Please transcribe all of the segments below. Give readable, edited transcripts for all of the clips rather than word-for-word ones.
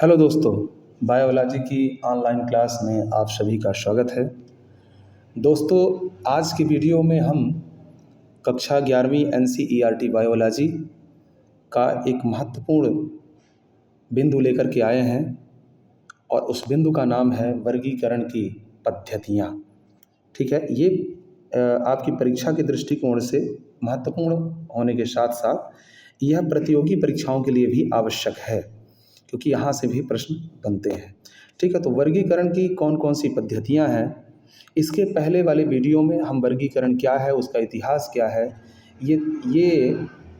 Hello दोस्तों, biology की online class में आप सभी का स्वागत है। दोस्तों, आज की वीडियो में हम कक्षा 11वीं एनसीईआरटी बायोलॉजी का एक महत्वपूर्ण बिंदु लेकर के आए हैं और उस बिंदु का नाम है वर्गीकरण की पद्धतियाँ। ठीक है, ये आपकी परीक्षा के दृष्टिकोण से महत्वपूर्ण होने के साथ साथ यह प्रतियोगी परीक्षाओं के लिए भी आवश्यक है, क्योंकि यहाँ से भी प्रश्न बनते हैं। ठीक है, तो वर्गीकरण की कौन कौन सी पद्धतियाँ हैं, इसके पहले वाले वीडियो में हम वर्गीकरण क्या है, उसका इतिहास क्या है, ये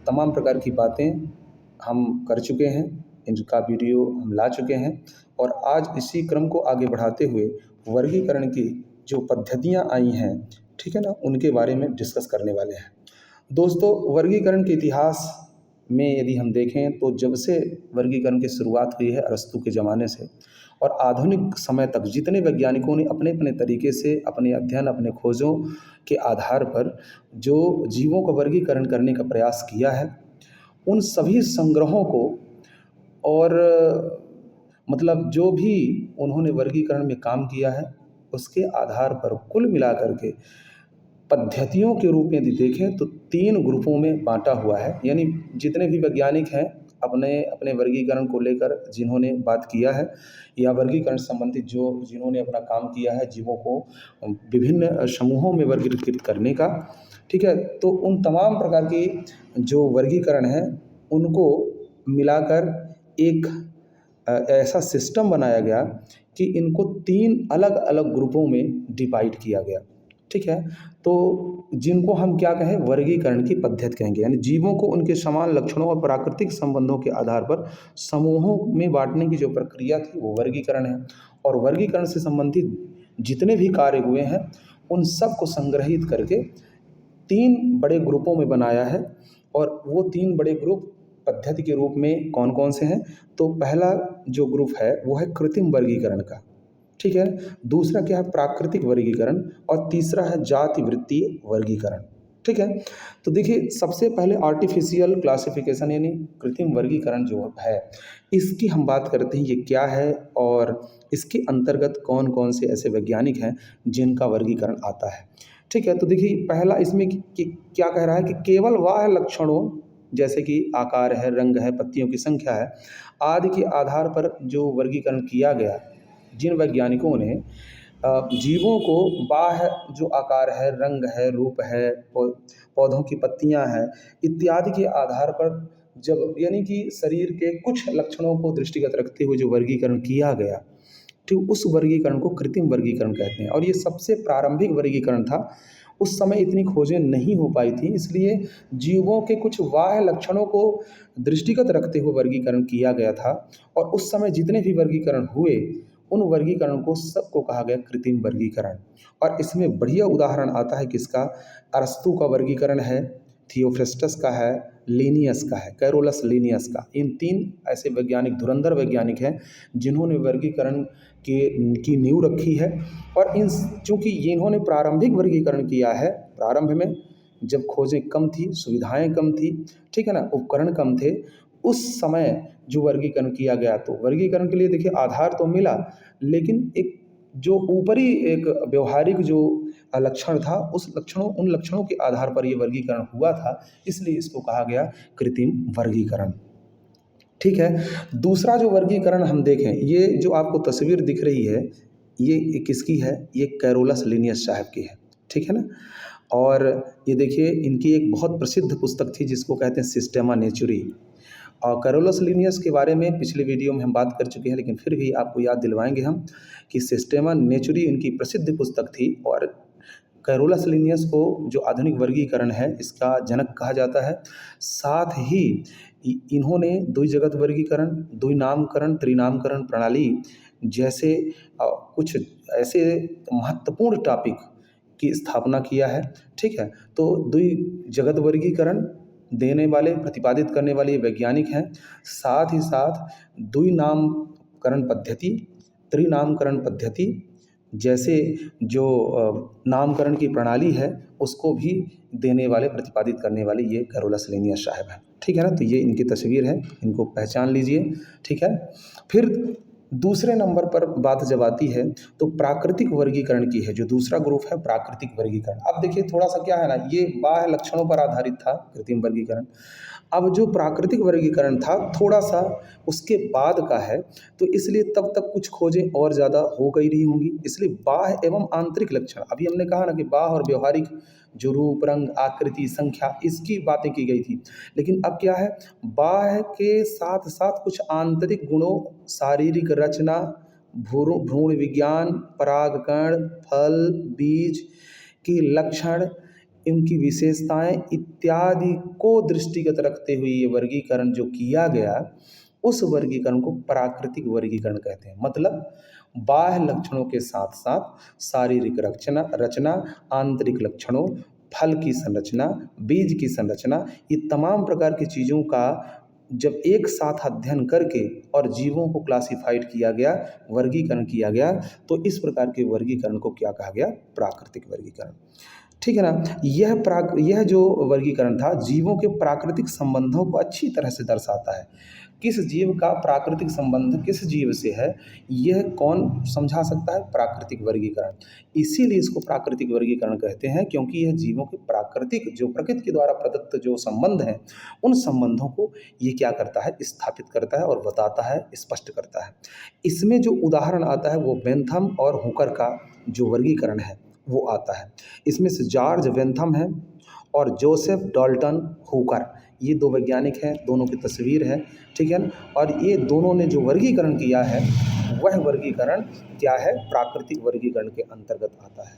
तमाम प्रकार की बातें हम कर चुके हैं, इनका वीडियो हम ला चुके हैं और आज इसी क्रम को आगे बढ़ाते हुए वर्गीकरण की जो पद्धतियाँ आई हैं, ठीक है ना, उनके बारे में डिस्कस करने वाले हैं। दोस्तों, वर्गीकरण के इतिहास में यदि हम देखें तो जब से वर्गीकरण की शुरुआत हुई है अरस्तू के ज़माने से और आधुनिक समय तक जितने वैज्ञानिकों ने अपने अपने तरीके से अपने अध्ययन, अपने खोजों के आधार पर जो जीवों का वर्गीकरण करने का प्रयास किया है, उन सभी संग्रहों को और मतलब जो भी उन्होंने वर्गीकरण में काम किया है, उसके आधार पर कुल मिलाकर के पद्धतियों के रूप में यदि देखें तो 3 ग्रुपों में बाँटा हुआ है। यानी जितने भी वैज्ञानिक हैं अपने अपने वर्गीकरण को लेकर जिन्होंने बात किया है या वर्गीकरण संबंधित जिन्होंने अपना काम किया है जीवों को विभिन्न समूहों में वर्गीकृत करने का, ठीक है, तो उन तमाम प्रकार की जो वर्गीकरण है उनको मिलाकर एक ऐसा सिस्टम बनाया गया कि इनको 3 अलग अलग ग्रुपों में डिवाइड किया गया। ठीक है, तो जिनको हम क्या कहें, वर्गीकरण की पद्धति कहेंगे। यानी जीवों को उनके समान लक्षणों और प्राकृतिक संबंधों के आधार पर समूहों में बांटने की जो प्रक्रिया थी वो वर्गीकरण है। और वर्गीकरण से संबंधित जितने भी कार्य हुए हैं उन सब को संग्रहित करके 3 बड़े ग्रुपों में बनाया है। और वो 3 बड़े ग्रुप पद्धति के रूप में कौन कौन से हैं, तो पहला जो ग्रुप है वो है कृत्रिम वर्गीकरण का, ठीक है, दूसरा क्या है, प्राकृतिक वर्गीकरण, और तीसरा है जाति वृत्तीय वर्गीकरण। ठीक है, तो देखिए सबसे पहले आर्टिफिशियल क्लासिफिकेशन यानी कृत्रिम वर्गीकरण जो है, इसकी हम बात करते हैं, ये क्या है और इसके अंतर्गत कौन कौन से ऐसे वैज्ञानिक हैं जिनका वर्गीकरण आता है। ठीक है, तो देखिए पहला इसमें क्या कह रहा है कि केवल वह लक्षणों जैसे कि आकार है, रंग है, पत्तियों की संख्या है आदि के आधार पर जो वर्गीकरण किया गया, जिन वैज्ञानिकों ने जीवों को बाह्य जो आकार है, रंग है, रूप है, पौधों की पत्तियां हैं इत्यादि के आधार पर जब यानी कि शरीर के कुछ लक्षणों को दृष्टिगत रखते हुए जो वर्गीकरण किया गया, ठीक, उस वर्गीकरण को कृत्रिम वर्गीकरण कहते हैं। और ये सबसे प्रारंभिक वर्गीकरण था। उस समय इतनी खोजें नहीं हो पाई थी, इसलिए जीवों के कुछ बाह्य लक्षणों को दृष्टिगत रखते हुए वर्गीकरण किया गया था। और उस समय जितने भी वर्गीकरण हुए उन वर्गीकरण को सबको कहा गया कृत्रिम वर्गीकरण। और इसमें बढ़िया उदाहरण आता है किसका, अरस्तू का वर्गीकरण है, थियोफ्रेस्टस का है, लीनियस का है, कैरोलस लीनियस का। इन 3 ऐसे वैज्ञानिक, धुरंधर वैज्ञानिक हैं जिन्होंने वर्गीकरण की नींव रखी है। और इन चूँकि इन्होंने प्रारंभिक वर्गीकरण किया है, प्रारंभ में जब खोजें कम थी, सुविधाएं कम थी, ठीक है ना, उपकरण कम थे, उस समय जो वर्गीकरण किया गया, तो वर्गीकरण के लिए देखिए आधार तो मिला, लेकिन एक जो ऊपरी एक व्यवहारिक जो लक्षण था, उन लक्षणों के आधार पर ये वर्गीकरण हुआ था, इसलिए इसको कहा गया कृत्रिम वर्गीकरण। ठीक है, दूसरा जो वर्गीकरण हम देखें, ये जो आपको तस्वीर दिख रही है, ये किसकी है, ये कैरोलस लीनियस साहब की है, ठीक है ना। और ये देखिए इनकी एक बहुत प्रसिद्ध पुस्तक थी जिसको कहते हैं सिस्टेमा नेचुरी। और कैरोलस लीनियस के बारे में पिछले वीडियो में हम बात कर चुके हैं, लेकिन फिर भी आपको याद दिलवाएंगे हम कि सिस्टेमा नेचुरी इनकी प्रसिद्ध पुस्तक थी। और कैरोलस लीनियस को जो आधुनिक वर्गीकरण है इसका जनक कहा जाता है। साथ ही इन्होंने द्विजगत वर्गीकरण, द्विनामकरण, त्रिनामकरण प्रणाली जैसे कुछ ऐसे महत्वपूर्ण टॉपिक की स्थापना किया है। ठीक है, तो द्विजगत वर्गीकरण देने वाले, प्रतिपादित करने वाले ये वैज्ञानिक हैं। साथ ही साथ द्विनामकरण पद्धति, त्रिनामकरण पद्धति जैसे जो नामकरण की प्रणाली है उसको भी देने वाले, प्रतिपादित करने वाले ये कैरोलस लीनियस साहब हैं। ठीक है ना। तो ये इनकी तस्वीर है, इनको पहचान लीजिए, ठीक है। फिर दूसरे नंबर पर बात जब आती है तो प्राकृतिक वर्गीकरण की है, जो दूसरा ग्रुप है प्राकृतिक वर्गीकरण। अब देखिए थोड़ा सा क्या है ना, ये बाह्य लक्षणों पर आधारित था कृत्रिम वर्गीकरण। अब जो प्राकृतिक वर्गीकरण था थोड़ा सा उसके बाद का है, तो इसलिए तब तक कुछ खोजें और ज़्यादा हो गई रही होंगी, इसलिए बाह्य एवं आंतरिक लक्षण। अभी हमने कहा ना कि बाह्य और व्यवहारिक जो रूप, रंग, आकृति, संख्या, इसकी बातें की गई थी। लेकिन अब क्या है, बाह्य के साथ साथ कुछ आंतरिक गुणों, शारीरिक रचना, भ्रूण विज्ञान, परागकण, फल, बीज की लक्षण, इनकी विशेषताएं इत्यादि को दृष्टिगत रखते हुए ये वर्गीकरण जो किया गया, उस वर्गीकरण को प्राकृतिक वर्गीकरण कहते हैं। मतलब बाह्य लक्षणों के साथ साथ शारीरिक रचना रचना आंतरिक लक्षणों, फल की संरचना, बीज की संरचना, ये तमाम प्रकार की चीज़ों का जब एक साथ अध्ययन करके और जीवों को क्लासिफाइड किया गया, वर्गीकरण किया गया, तो इस प्रकार के वर्गीकरण को क्या कहा गया, प्राकृतिक वर्गीकरण। ठीक है ना। यह जो वर्गीकरण था जीवों के प्राकृतिक संबंधों को अच्छी तरह से दर्शाता है। किस जीव का प्राकृतिक संबंध किस जीव से है, यह कौन समझा सकता है, प्राकृतिक वर्गीकरण। इसीलिए इसको प्राकृतिक वर्गीकरण कहते हैं, क्योंकि यह जीवों के प्राकृतिक जो प्रकृति के द्वारा प्रदत्त जो संबंध हैं, उन संबंधों को ये क्या करता है, स्थापित करता है और बताता है, स्पष्ट करता है। इसमें जो उदाहरण आता है वो बेंथम और हुकर का जो वर्गीकरण है वो आता है। इसमें से जॉर्ज बेंथम है और जोसेफ डाल्टन हुकर, ये दो वैज्ञानिक हैं, दोनों की तस्वीर है, ठीक है ना। और ये दोनों ने जो वर्गीकरण किया है वह वर्गीकरण क्या है, प्राकृतिक वर्गीकरण के अंतर्गत आता है,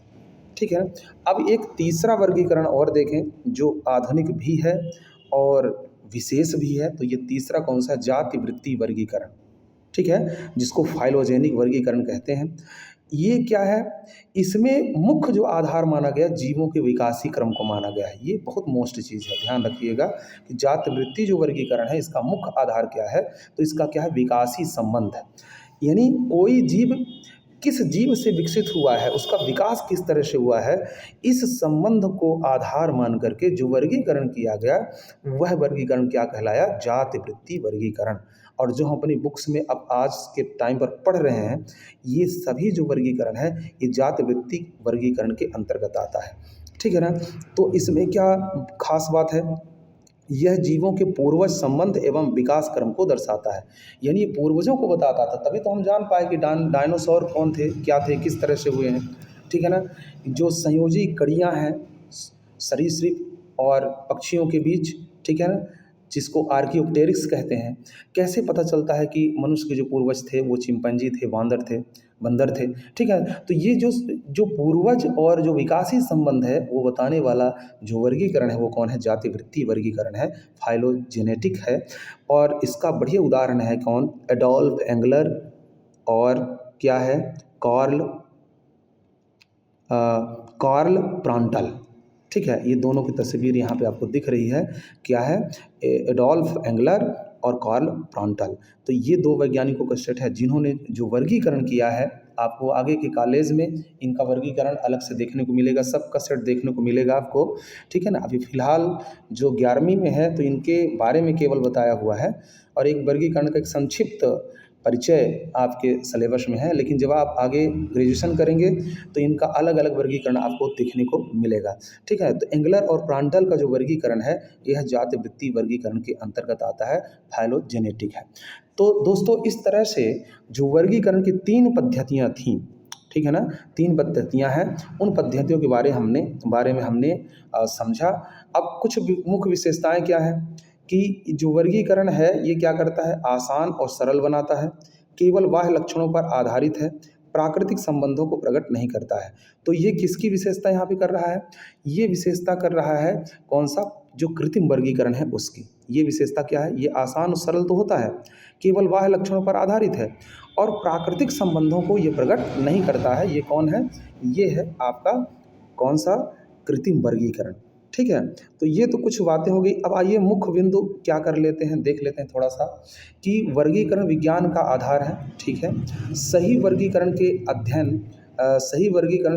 ठीक है। अब एक तीसरा वर्गीकरण और देखें जो आधुनिक भी है और विशेष भी है, तो ये तीसरा कौन सा, जाति वृत्ति वर्गीकरण, ठीक है, जिसको फाइलोजेनिक वर्गीकरण कहते हैं। ये क्या है, इसमें मुख्य जो आधार माना गया जीवों के विकासी क्रम को माना गया है। ये बहुत मोस्ट चीज़ है, ध्यान रखिएगा कि जाति वृत्ति जो वर्गीकरण है इसका मुख्य आधार क्या है, तो इसका क्या है, विकासी संबंध है। यानी कोई जीव किस जीव से विकसित हुआ है, उसका विकास किस तरह से हुआ है, इस संबंध को आधार मान करके जो वर्गीकरण किया गया वह वर्गीकरण क्या कहलाया, जाति वृत्ति वर्गीकरण। और जो हम अपनी बुक्स में अब आज के टाइम पर पढ़ रहे हैं, ये सभी जो वर्गीकरण है ये जाति वृत्ति वर्गीकरण के अंतर्गत आता है, ठीक है ना। तो इसमें क्या खास बात है, यह जीवों के पूर्वज संबंध एवं विकास क्रम को दर्शाता है। यानी ये पूर्वजों को बताता था, तभी तो हम जान पाए कि डायनासोर कौन थे, क्या थे, किस तरह से हुए हैं, ठीक है ना। जो संयोजी कड़ियाँ हैं सरीसृप और पक्षियों के बीच, ठीक है ना, जिसको आर्कियोप्टेरिक्स कहते हैं, कैसे पता चलता है कि मनुष्य के जो पूर्वज थे वो चिंपैंजी थे, बंदर थे, ठीक है। तो ये जो पूर्वज और जो विकासी संबंध है वो बताने वाला जो वर्गीकरण है वो कौन है, जाति वृत्ति वर्गीकरण है, फाइलोजेनेटिक है। और इसका बढ़िया उदाहरण है कौन, एडोल्फ एंगलर और क्या है, कार्ल प्रांटल, ठीक है। ये दोनों की तस्वीर यहाँ पे आपको दिख रही है, क्या है, एडोल्फ एंगलर और कार्ल प्रांटल। तो ये दो वैज्ञानिकों का सेट है जिन्होंने जो वर्गीकरण किया है। आपको आगे के कॉलेज में इनका वर्गीकरण अलग से देखने को मिलेगा, सबका सेट देखने को मिलेगा आपको, ठीक है ना। अभी फिलहाल जो 11वीं में है तो इनके बारे में केवल बताया हुआ है और एक वर्गीकरण का एक संक्षिप्त परिचय आपके सिलेबस में है, लेकिन जब आप आगे ग्रेजुएशन करेंगे तो इनका अलग अलग वर्गीकरण आपको देखने को मिलेगा, ठीक है। तो एंगलर और प्रांटल का जो वर्गीकरण है यह जाति वृत्ति वर्गीकरण के अंतर्गत आता है, फाइलोजेनेटिक है। तो दोस्तों इस तरह से जो वर्गीकरण की 3 पद्धतियाँ थीं, ठीक है ना, 3 पद्धतियाँ हैं, उन पद्धतियों के बारे में हमने समझा। अब कुछ मुख्य विशेषताएं क्या हैं कि जो वर्गीकरण है ये क्या करता है, आसान और सरल बनाता है, केवल बाह्य लक्षणों पर आधारित है, प्राकृतिक संबंधों को प्रकट नहीं करता है। तो ये किसकी विशेषता यहाँ पे कर रहा है, ये विशेषता कर रहा है कौन सा, जो कृत्रिम वर्गीकरण है उसकी। ये विशेषता क्या है, ये आसान और सरल तो होता है, केवल बाह्य लक्षणों पर आधारित है और प्राकृतिक संबंधों को ये प्रकट नहीं करता है। ये कौन है, ये है आपका कौन सा, कृत्रिम वर्गीकरण, ठीक है। तो ये तो कुछ बातें हो गई। अब आइए मुख्य बिंदु क्या कर लेते हैं, देख लेते हैं थोड़ा सा कि वर्गीकरण विज्ञान का आधार है, ठीक है। सही वर्गीकरण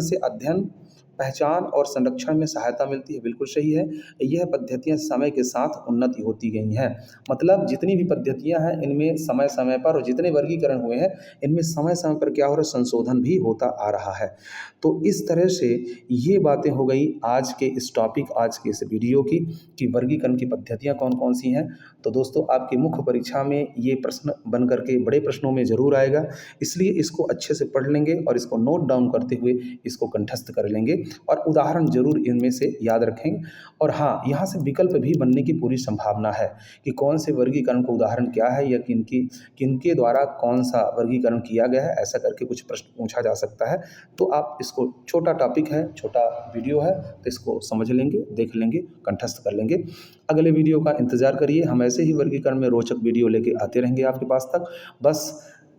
से अध्ययन पहचान और संरक्षण में सहायता मिलती है, बिल्कुल सही है। यह पद्धतियाँ समय के साथ उन्नति होती गई हैं। मतलब जितनी भी पद्धतियाँ हैं इनमें समय-समय पर, और जितने वर्गीकरण हुए हैं इनमें समय-समय पर क्या हो रहा है, संशोधन भी होता आ रहा है। तो इस तरह से ये बातें हो गई आज के इस टॉपिक, आज के इस वीडियो की, कि वर्गीकरण की पद्धतियाँ कौन-कौन सी हैं। तो दोस्तों आपकी मुख्य परीक्षा में ये प्रश्न बन कर के बड़े प्रश्नों में ज़रूर आएगा, इसलिए इसको अच्छे से पढ़ लेंगे और इसको नोट डाउन करते हुए इसको कंठस्थ कर लेंगे और उदाहरण ज़रूर इनमें से याद रखेंगे। और हाँ, यहाँ से विकल्प भी बनने की पूरी संभावना है कि कौन से वर्गीकरण का उदाहरण क्या है, या किनके द्वारा कौन सा वर्गीकरण किया गया है, ऐसा करके कुछ प्रश्न पूछा जा सकता है। तो आप इसको, छोटा टॉपिक है, छोटा वीडियो है, तो इसको समझ लेंगे, देख लेंगे, कंठस्थ कर लेंगे। अगले वीडियो का इंतज़ार करिए, हम ऐसे ही वर्गीकरण में रोचक वीडियो लेके आते रहेंगे आपके पास तक। बस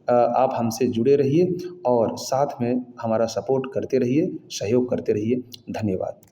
आप हमसे जुड़े रहिए और साथ में हमारा सपोर्ट करते रहिए, सहयोग करते रहिए। धन्यवाद।